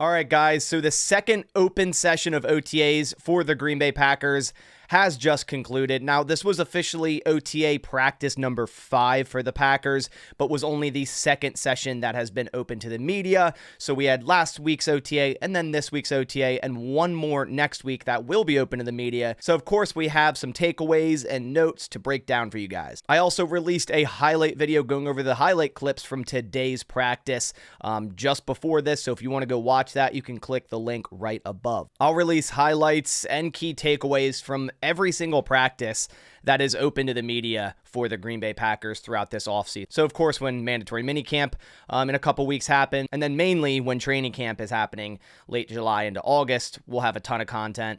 All right, guys, so the second open session of OTAs for the Green Bay Packers has just concluded. Now, this was officially OTA practice number 5 for the Packers, but was only the second session that has been open to the media. So we had last week's OTA and then this week's OTA and one more next week that will be open to the media. So of course we have some takeaways and notes to break down for you guys. I also released a highlight video going over the highlight clips from today's practice just before this. So if you want to go watch that, you can click the link right above. I'll release highlights and key takeaways from every single practice that is open to the media for the Green Bay Packers throughout this offseason. So, of course, when mandatory minicamp in a couple weeks happen, and then mainly when training camp is happening late July into August, we'll have a ton of content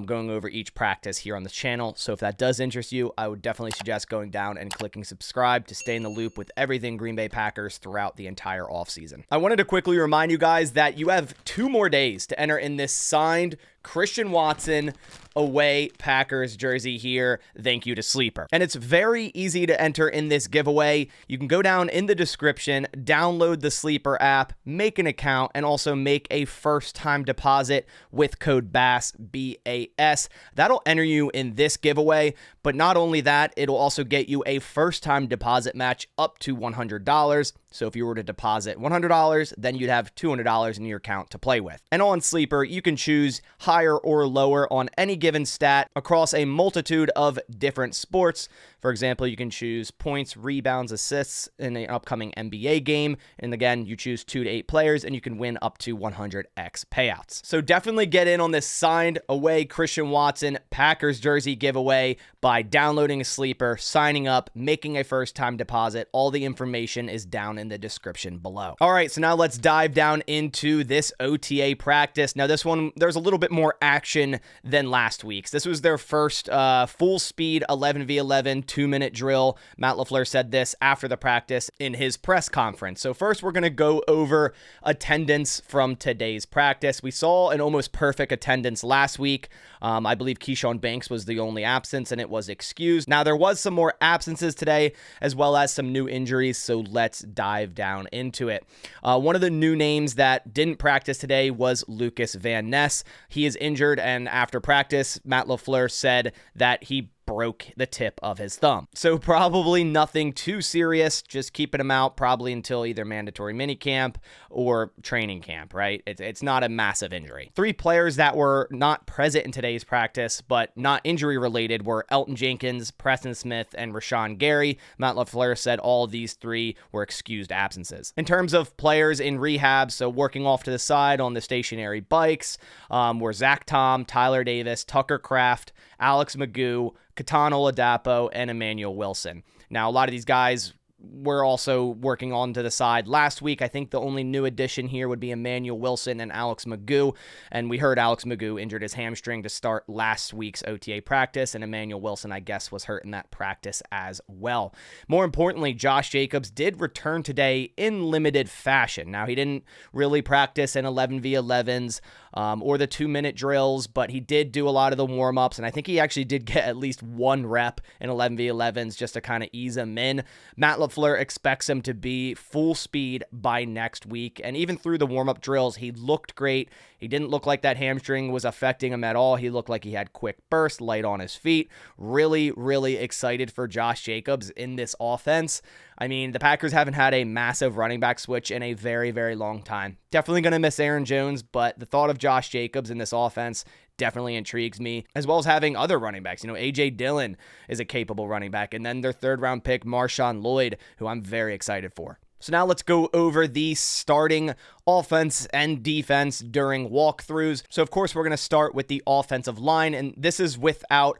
going over each practice here on the channel. So if that does interest you, I would definitely suggest going down and clicking subscribe to stay in the loop with everything Green Bay Packers throughout the entire offseason. I wanted to quickly remind you guys that you have 2 more days to enter in this signed Christian Watson away Packers jersey here. Thank you to Sleeper. And it's very easy to enter in this giveaway. You can go down in the description, download the Sleeper app, make an account, and also make a first-time deposit with code BASS, B-A-S. That'll enter you in this giveaway, but not only that, it'll also get you a first-time deposit match up to $100. So if you were to deposit $100, then you'd have $200 in your account to play with. And on Sleeper, you can choose higher or lower on any given stat across a multitude of different sports. For example, you can choose points, rebounds, assists in an upcoming NBA game. And again, you choose 2 to 8 players and you can win up to 100x payouts. So definitely get in on this signed away Christian Watson Packers jersey giveaway by downloading a Sleeper, signing up, making a first-time deposit. All the information is down in the description below. All right, so now let's dive down into this OTA practice. Now this one, there's a little bit more action than last week's. This was their first full speed 11v11 2-minute drill. Matt LaFleur said this after the practice in his press conference. So first we're going to go over attendance from today's practice. We saw an almost perfect attendance last week. I believe Keyshawn Banks was the only absence and it was excused. Now there was some more absences today as well as some new injuries. So let's dive down into it. One of the new names that didn't practice today was Lucas Van Ness. He is injured, and after practice, Matt LaFleur said that he broke the tip of his thumb. So probably nothing too serious, just keeping him out probably until either mandatory minicamp or training camp, right? It's not a massive injury. 3 players that were not present in today's practice, but not injury related, were Elton Jenkins, Preston Smith, and Rashawn Gary. Matt LaFleur said all of these 3 were excused absences. In terms of players in rehab, so working off to the side on the stationary bikes, were Zach Tom, Tyler Davis, Tucker Kraft, Alex Magoo, Katan Oladapo, and Emmanuel Wilson. Now, a lot of these guys were also working on to the side last week. I think the only new addition here would be Emmanuel Wilson and Alex Magoo. And we heard Alex Magoo injured his hamstring to start last week's OTA practice, and Emmanuel Wilson, I guess, was hurt in that practice as well. More importantly, Josh Jacobs did return today in limited fashion. Now, he didn't really practice in 11v11s or the 2-minute drills, but he did do a lot of the warm-ups, and I think he actually did get at least 1 rep in 11v11s just to kind of ease him in. Matt LaFleur expects him to be full speed by next week, and even through the warm-up drills, he looked great. He didn't look like that hamstring was affecting him at all. He looked like he had quick burst, light on his feet. Really, really excited for Josh Jacobs in this offense. I mean, the Packers haven't had a massive running back switch in a very, very long time. Definitely going to miss Aaron Jones, but the thought of Josh Jacobs in this offense definitely intrigues me, as well as having other running backs. You know, A.J. Dillon is a capable running back, and then their 3rd-round pick, Marshawn Lloyd, who I'm very excited for. So now let's go over the starting offense and defense during walkthroughs. So, of course, we're going to start with the offensive line, and this is without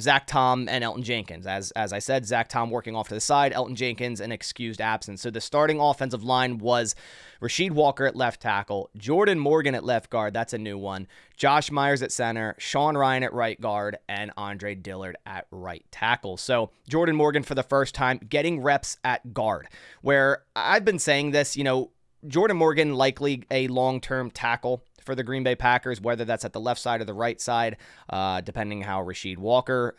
Zach Tom and Elton Jenkins. As I said, Zach Tom working off to the side, Elton Jenkins an excused absence. So the starting offensive line was Rasheed Walker at left tackle, Jordan Morgan at left guard, that's a new one, Josh Myers at center, Sean Ryan at right guard, and Andre Dillard at right tackle. So Jordan Morgan for the first time getting reps at guard, where I've been saying this, you know, Jordan Morgan likely a long-term tackle for the Green Bay Packers, whether that's at the left side or the right side, depending how Rasheed Walker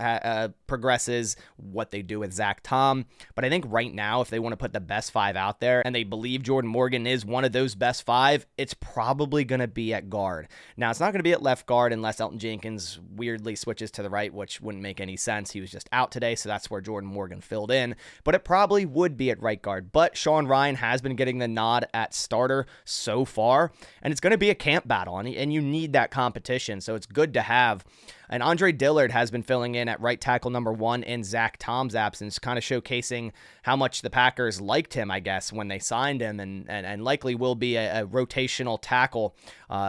progresses, what they do with Zach Tom. But I think right now, if they want to put the best 5 out there and they believe Jordan Morgan is one of those best 5, it's probably going to be at guard. Now, it's not going to be at left guard unless Elton Jenkins weirdly switches to the right, which wouldn't make any sense. He was just out today, so that's where Jordan Morgan filled in. But it probably would be at right guard. But Sean Rhyan has been getting the nod at starter so far, and it's going to be a camp battle, and you need that competition, so it's good to have. And Andre Dillard has been filling in at right tackle number 1 in Zach Tom's absence, kind of showcasing how much the Packers liked him, I guess, when they signed him, and likely will be a rotational tackle,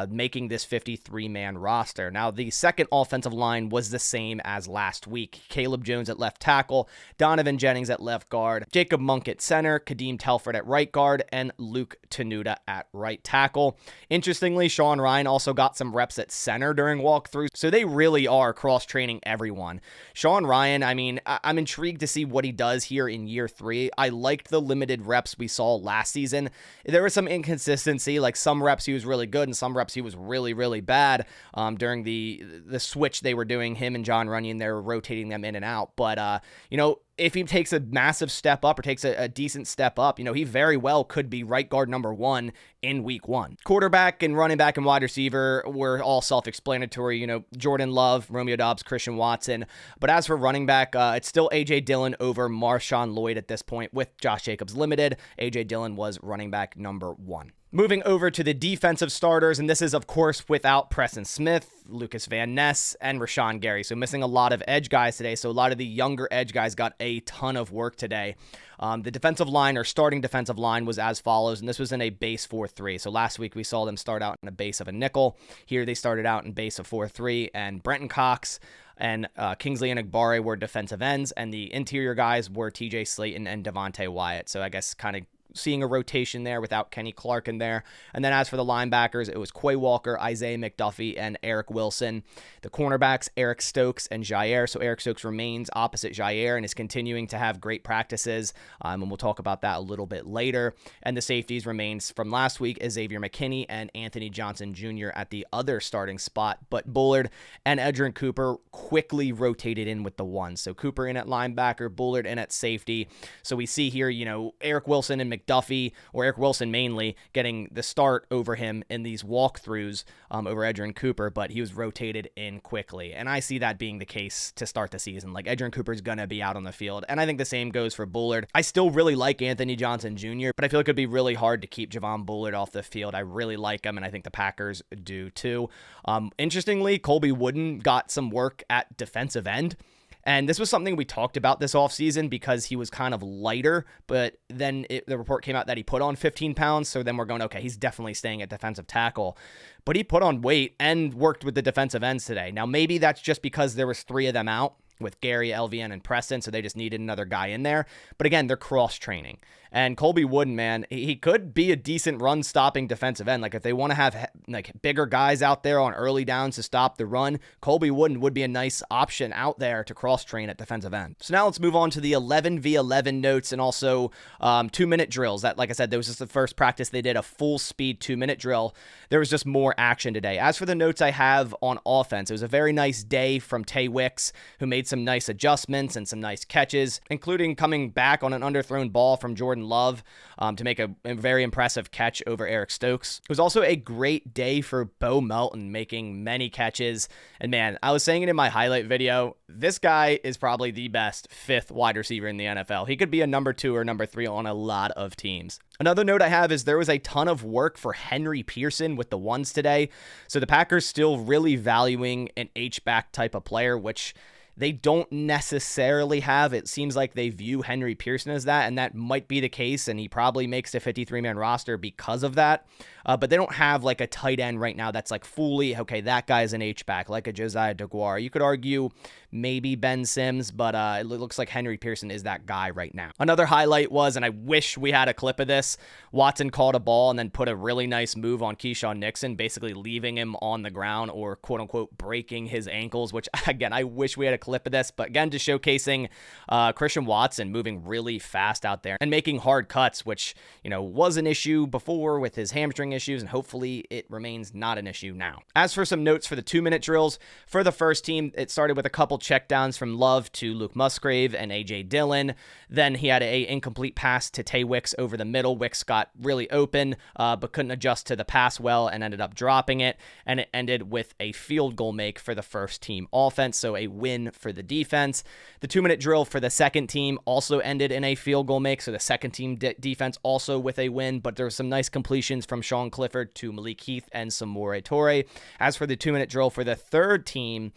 making this 53-man roster. Now, the second offensive line was the same as last week. Caleb Jones at left tackle, Donovan Jennings at left guard, Jacob Monk at center, Kadeem Telford at right guard, and Luke Tenuta at right tackle. Interestingly, Sean Rhyan also got some reps at center during walkthroughs, so they really are cross-training everyone. Sean Rhyan, I mean, I'm intrigued to see what he does here in year 3. I liked the limited reps we saw last season. There was some inconsistency, like some reps he was really good and some reps he was really, really bad during the switch they were doing, him and John Runyon. They were rotating them in and out. But, if he takes a massive step up or takes a decent step up, he very well could be right guard number 1 in week 1. Quarterback and running back and wide receiver were all self-explanatory. Jordan Love, Romeo Doubs, Christian Watson. But as for running back, it's still A.J. Dillon over Marshawn Lloyd at this point with Josh Jacobs limited. A.J. Dillon was running back number 1. Moving over to the defensive starters, and this is, of course, without Preston Smith, Lucas Van Ness, and Rashawn Gary. So missing a lot of edge guys today. So a lot of the younger edge guys got a ton of work today. The defensive line, or starting defensive line, was as follows, and this was in a base 4-3. So last week we saw them start out in a base of a nickel. Here they started out in base of 4-3, and Brenton Cox and Kingsley Enagbare were defensive ends, and the interior guys were TJ Slayton and Devontae Wyatt. So I guess kind of seeing a rotation there without Kenny Clark in there. And then as for the linebackers, it was Quay Walker, Isaiah McDuffie, and Eric Wilson. The cornerbacks, Eric Stokes and Jair. So Eric Stokes remains opposite Jair and is continuing to have great practices. And we'll talk about that a little bit later. And the safeties remains from last week, Xavier McKinney and Anthony Johnson Jr. at the other starting spot. But Bullard and Edgerrin Cooper quickly rotated in with the ones. So Cooper in at linebacker, Bullard in at safety. So we see here, Eric Wilson and McDuffie, or Eric Wilson mainly, getting the start over him in these walkthroughs over Edgerrin Cooper, but he was rotated in quickly. And I see that being the case to start the season. Like, Edgerrin Cooper's going to be out on the field. And I think the same goes for Bullard. I still really like Anthony Johnson Jr., but I feel like it would be really hard to keep Javon Bullard off the field. I really like him, and I think the Packers do too. Interestingly, Colby Wooden got some work at defensive end. And this was something we talked about this offseason because he was kind of lighter, but then the report came out that he put on 15 pounds, so then we're going, okay, he's definitely staying at defensive tackle. But he put on weight and worked with the defensive ends today. Now, maybe that's just because there was 3 of them out with Gary, LVN, and Preston, so they just needed another guy in there. But again, they're cross-training. And Colby Wooden, man, he could be a decent run-stopping defensive end. Like, if they want to have bigger guys out there on early downs to stop the run, Colby Wooden would be a nice option out there to cross-train at defensive end. So now let's move on to the 11v11 notes and also 2-minute drills. That, like I said, that was just the first practice they did, a full-speed 2-minute drill. There was just more action today. As for the notes I have on offense, it was a very nice day from Tay Wicks, who made some nice adjustments and some nice catches, including coming back on an underthrown ball from Jordan Love to make a very impressive catch over Eric Stokes. It was also a great day for Bo Melton, making many catches. And man, I was saying it in my highlight video, this guy is probably the best 5th wide receiver in the NFL. He could be a number 2 or number 3 on a lot of teams. Another note I have is there was a ton of work for Henry Pearson with the ones today. So the Packers still really valuing an H-back type of player, which they don't necessarily have. It seems like they view Henry Pearson as that, and that might be the case, and he probably makes the 53-man roster because of that. But they don't have like a tight end right now that's like fully, okay, that guy's an H-back, like a Josiah DeGuara. You could argue maybe Ben Sims, but it looks like Henry Pearson is that guy right now. Another highlight was, and I wish we had a clip of this, Watson caught a ball and then put a really nice move on Keyshawn Nixon, basically leaving him on the ground or quote-unquote breaking his ankles, which, again, I wish we had a clip clip of this, but again, just showcasing Christian Watson moving really fast out there and making hard cuts, which, was an issue before with his hamstring issues, and hopefully it remains not an issue now. As for some notes for the 2-minute drills, for the first team, it started with a couple checkdowns from Love to Luke Musgrave and AJ Dillon. Then he had a incomplete pass to Tay Wicks over the middle. Wicks got really open, but couldn't adjust to the pass well and ended up dropping it. And it ended with a field goal make for the first team offense, so a win for the defense. The 2-minute drill for the second team also ended in a field goal make, so the second team defense also with a win, but there were some nice completions from Sean Clifford to Malik Heath and Samori Torre. As for the 2-minute drill for the third team,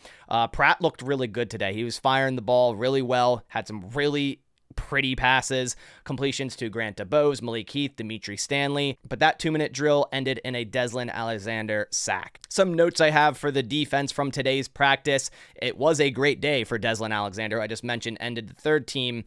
Pratt looked really good today. He was firing the ball really well, had some really pretty passes, completions to Grant DeBose, Malik Heath, Dimitri Stanley, but that 2-minute drill ended in a Deslin Alexander sack. Some notes I have for the defense from today's practice: it was a great day for Deslin Alexander. I just mentioned ended the third team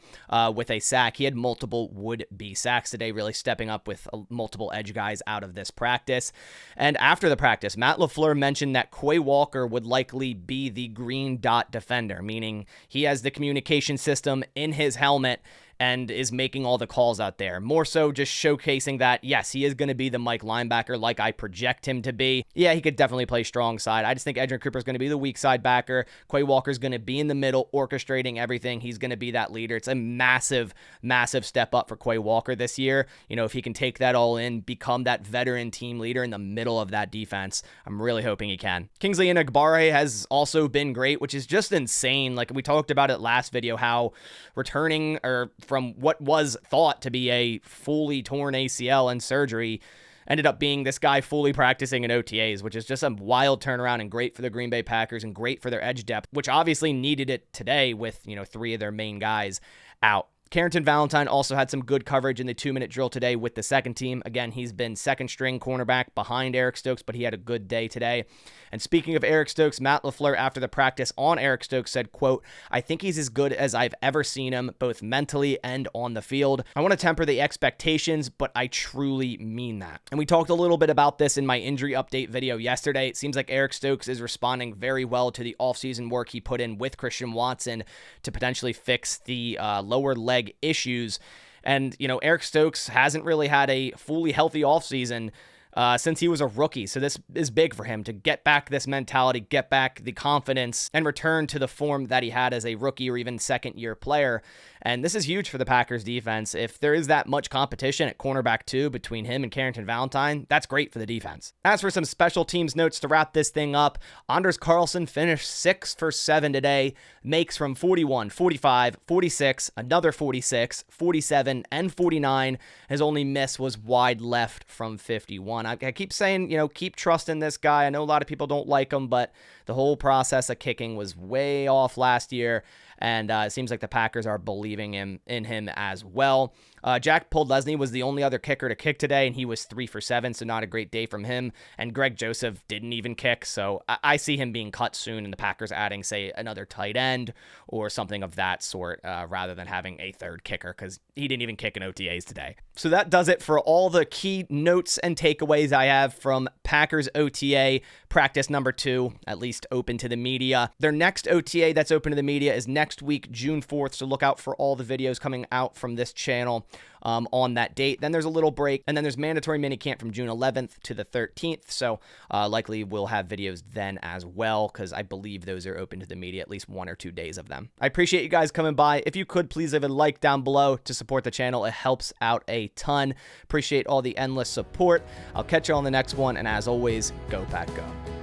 with a sack. He had multiple would-be sacks today, really stepping up with multiple edge guys out of this practice. And after the practice, Matt LaFleur mentioned that Quay Walker would likely be the green dot defender, meaning he has the communication system in his helmet and is making all the calls out there. More so just showcasing that, yes, he is going to be the Mike linebacker like I project him to be. Yeah, he could definitely play strong side. I just think Edgerrin Cooper is going to be the weak side backer. Quay Walker is going to be in the middle, orchestrating everything. He's going to be that leader. It's a massive, massive step up for Quay Walker this year. If he can take that all in, become that veteran team leader in the middle of that defense, I'm really hoping he can. Kingsley Enagbare has also been great, which is just insane. Like we talked about it last video, how returning from what was thought to be a fully torn ACL and surgery ended up being this guy fully practicing in OTAs, which is just a wild turnaround and great for the Green Bay Packers and great for their edge depth, which obviously needed it today with, 3 of their main guys out. Carrington Valentine also had some good coverage in the 2-minute drill today with the second team. Again, he's been second string cornerback behind Eric Stokes, but he had a good day today. And speaking of Eric Stokes, Matt LaFleur after the practice on Eric Stokes said, quote, "I think he's as good as I've ever seen him, both mentally and on the field. I want to temper the expectations, but I truly mean that." And we talked a little bit about this in my injury update video yesterday. It seems like Eric Stokes is responding very well to the offseason work he put in with Christian Watson to potentially fix the lower leg issues. And, Eric Stokes hasn't really had a fully healthy offseason since he was a rookie. So this is big for him to get back this mentality, get back the confidence, and return to the form that he had as a rookie or even second-year player. And this is huge for the Packers defense. If there is that much competition at cornerback 2 between him and Carrington Valentine, that's great for the defense. As for some special teams notes to wrap this thing up, Anders Carlson finished 6 for 7 today, makes from 41, 45, 46, another 46, 47, and 49. His only miss was wide left from 51. I keep saying, keep trusting this guy. I know a lot of people don't like him, but the whole process of kicking was way off last year. And it seems like the Packers are believing in him as well. Jack Podlesny was the only other kicker to kick today, and he was 3 for 7, so not a great day from him. And Greg Joseph didn't even kick, so I see him being cut soon, and the Packers adding, say, another tight end or something of that sort, rather than having a third kicker, because he didn't even kick in OTAs today. So that does it for all the key notes and takeaways I have from Packers OTA practice number 2, at least open to the media. Their next OTA that's open to the media is next week, June 4th, so look out for all the videos coming out from this channel on that date. Then there's a little break, and then there's mandatory minicamp from June 11th to the 13th, so likely we'll have videos then as well, because I believe those are open to the media, at least 1 or 2 days of them. I appreciate you guys coming by. If you could, please leave a like down below to support the channel. It helps out a ton. Appreciate all the endless support. I'll catch you on the next one, and as always, go Pack Go.